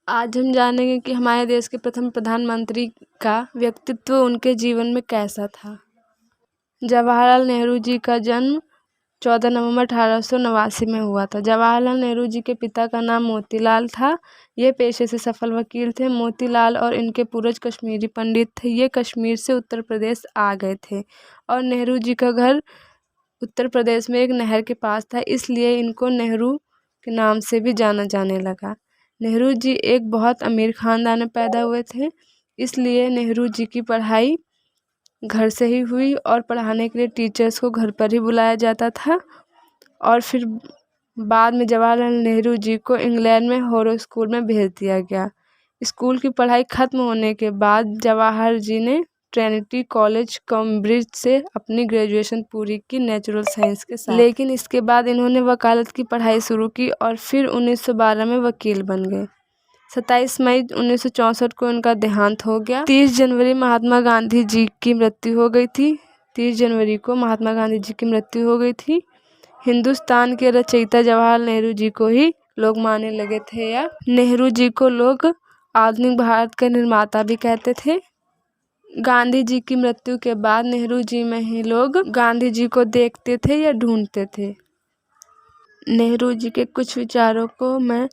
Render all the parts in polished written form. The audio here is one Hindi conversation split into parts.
आज हम जानेंगे कि हमारे देश के प्रथम प्रधानमंत्री का व्यक्तित्व उनके जीवन में कैसा था। जवाहरलाल नेहरू जी का जन्म 14 नवंबर 1889 में हुआ था। जवाहरलाल नेहरू जी के पिता का नाम मोतीलाल था। ये पेशे से सफल वकील थे। मोतीलाल और इनके पूर्वज कश्मीरी पंडित थे। ये कश्मीर से उत्तर प्रदेश आ गए थे और नेहरू जी का घर उत्तर प्रदेश में एक नहर के पास था, इसलिए इनको नेहरू के नाम से भी जाना जाने लगा। नेहरू जी एक बहुत अमीर खानदान में पैदा हुए थे, इसलिए नेहरू जी की पढ़ाई घर से ही हुई और पढ़ाने के लिए टीचर्स को घर पर ही बुलाया जाता था। और फिर बाद में जवाहरलाल नेहरू जी को इंग्लैंड में होरो स्कूल में भेज दिया गया। स्कूल की पढ़ाई खत्म होने के बाद जवाहर जी ने ट्रिनिटी कॉलेज कैम्ब्रिज से अपनी ग्रेजुएशन पूरी की नेचुरल साइंस के साथ। लेकिन इसके बाद इन्होंने वकालत की पढ़ाई शुरू की और फिर 1912 में वकील बन गए। 27 मई 1964 को इनका देहांत हो गया। 30 जनवरी महात्मा गांधी जी की मृत्यु हो गई थी। 30 जनवरी को महात्मा गांधी जी की मृत्यु हो गई थी। हिंदुस्तान के रचयिता जवाहरलाल नेहरू जी को ही लोग मानने लगे थे, या नेहरू जी को लोग आधुनिक भारत के निर्माता भी कहते थे। गांधी जी की मृत्यु के बाद नेहरू जी में ही लोग गांधी जी को देखते थे या ढूंढते थे। नेहरू जी के कुछ विचारों को मैं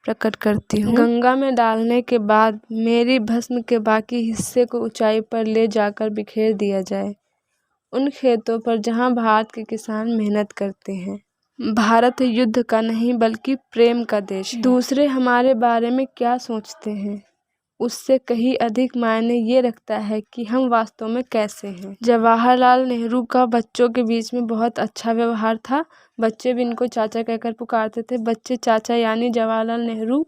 प्रकट करती हूँ। गंगा में डालने के बाद मेरी भस्म के बाकी हिस्से को ऊंचाई पर ले जाकर बिखेर दिया जाए, उन खेतों पर जहाँ भारत के किसान मेहनत करते हैं। भारत युद्ध का नहीं बल्कि प्रेम का देश है। दूसरे हमारे बारे में क्या सोचते हैं, उससे कहीं अधिक मायने ये रखता है कि हम वास्तव में कैसे हैं। जवाहरलाल नेहरू का बच्चों के बीच में बहुत अच्छा व्यवहार था। बच्चे भी इनको चाचा कहकर पुकारते थे। बच्चे चाचा यानी जवाहरलाल नेहरू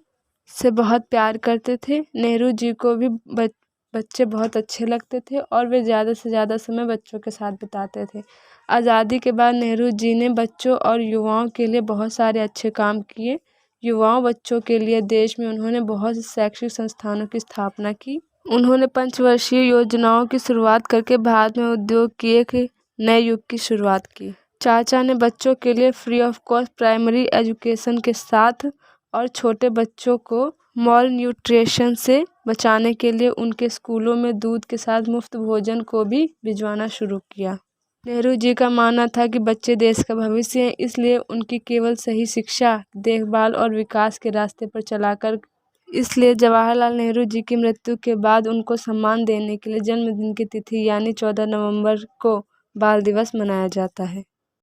से बहुत प्यार करते थे। नेहरू जी को भी बच्चे बहुत अच्छे लगते थे और वे ज़्यादा से ज़्यादा समय बच्चों के साथ बिताते थे। आज़ादी के बाद नेहरू जी ने बच्चों और युवाओं के लिए बहुत सारे अच्छे काम किए। युवाओं बच्चों के लिए देश में उन्होंने बहुत से शैक्षिक संस्थानों की स्थापना की। उन्होंने पंचवर्षीय योजनाओं की शुरुआत करके भारत में उद्योग की एक नए युग की शुरुआत की। चाचा ने बच्चों के लिए free of cost primary education के साथ और छोटे बच्चों को मॉल न्यूट्रिशन से बचाने के लिए उनके स्कूलों में दूध के साथ मुफ्त भोजन को भी भिजवाना शुरू किया। नेहरू जी का मानना था कि बच्चे देश का भविष्य हैं, इसलिए उनकी केवल सही शिक्षा, देखभाल और विकास के रास्ते पर चलाकर इसलिए जवाहरलाल नेहरू जी की मृत्यु के बाद उनको सम्मान देने के लिए जन्मदिन की तिथि यानी 14 नवंबर को बाल दिवस मनाया जाता है।